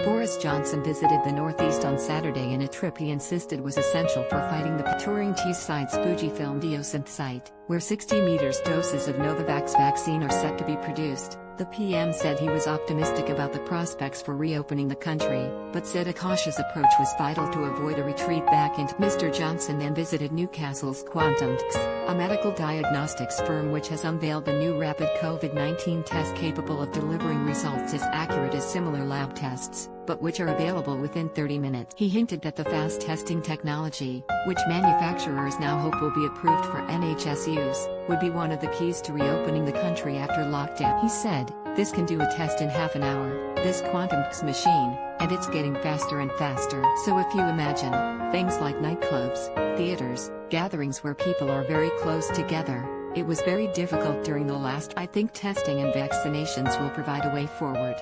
Boris Johnson visited the Northeast on Saturday in a trip he insisted was essential for fighting the touring Teesside's Fujifilm Diosynth site, where 60 meters doses of Novavax vaccine are set to be produced. The PM said he was optimistic about the prospects for reopening the country, but said a cautious approach was vital to avoid a retreat back into. Mr. Johnson then visited Newcastle's QuantuMDx, a medical diagnostics firm which has unveiled the new rapid COVID-19 test capable of delivering results as accurate as similar lab tests, but which are available within 30 minutes. He hinted that the fast testing technology, which manufacturers now hope will be approved for NHS use, would be one of the keys to reopening the country after lockdown. He said, "This can do a test in half an hour, this QuantuMDx machine, and it's getting faster and faster." So if you imagine, things like nightclubs, theaters, gatherings where people are very close together, it was very difficult during the last. I think testing and vaccinations will provide a way forward.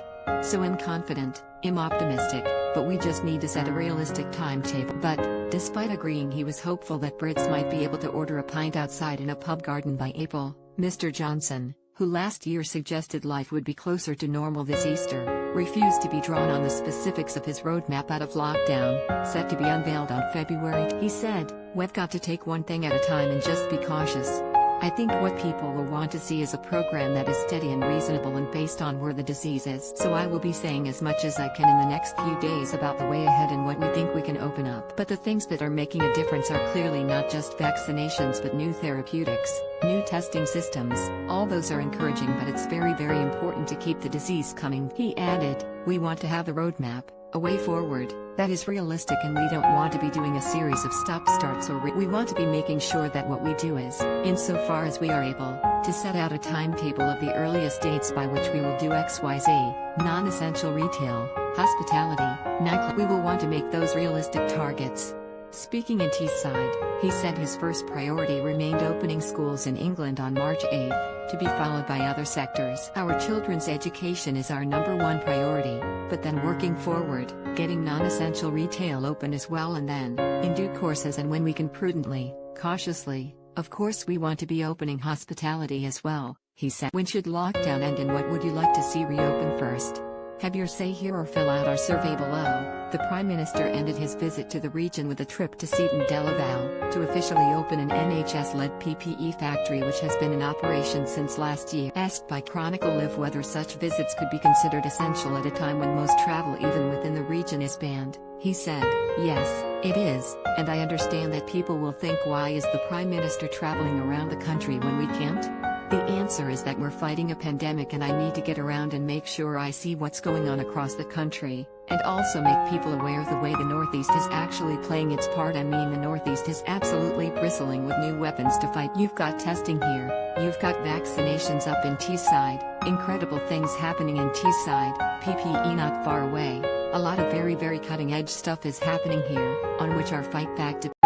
So I'm confident, I'm optimistic, but we just need to set a realistic timetable. But, despite agreeing he was hopeful that Brits might be able to order a pint outside in a pub garden by April, Mr. Johnson, who last year suggested life would be closer to normal this Easter, refused to be drawn on the specifics of his roadmap out of lockdown, set to be unveiled on February. He said, "We've got to take one thing at a time and just be cautious. I think what people will want to see is a program that is steady and reasonable and based on where the disease is. So I will be saying as much as I can in the next few days about the way ahead and what we think we can open up. But the things that are making a difference are clearly not just vaccinations but new therapeutics, new testing systems. All those are encouraging, but it's very, very important to keep the disease coming." He added, "We want to have the roadmap, a way forward, that is realistic, and we don't want to be doing a series of stop-starts we want to be making sure that what we do is, insofar as we are able, to set out a timetable of the earliest dates by which we will do XYZ, non-essential retail, hospitality, nightclub. We will want to make those realistic targets." Speaking in Teesside, he said his first priority remained opening schools in England on March 8, to be followed by other sectors. "Our children's education is our #1 priority, but then working forward, getting non-essential retail open as well, and then, in due course as and when we can prudently, cautiously, of course we want to be opening hospitality as well," he said. "When should lockdown end and what would you like to see reopen first? Have your say here or fill out our survey below." The Prime Minister ended his visit to the region with a trip to Seaton Delaval, to officially open an NHS-led PPE factory which has been in operation since last year. Asked by Chronicle Live whether such visits could be considered essential at a time when most travel even within the region is banned, he said, "Yes, it is, and I understand that people will think, why is the Prime Minister traveling around the country when we can't? The answer is that we're fighting a pandemic and I need to get around and make sure I see what's going on across the country, and also make people aware of the way the Northeast is actually playing its part. I mean, the Northeast is absolutely bristling with new weapons to fight. You've got testing here, you've got vaccinations up in Teesside, incredible things happening in Teesside, PPE not far away. A lot of very, very cutting edge stuff is happening here, on which our fight back depends."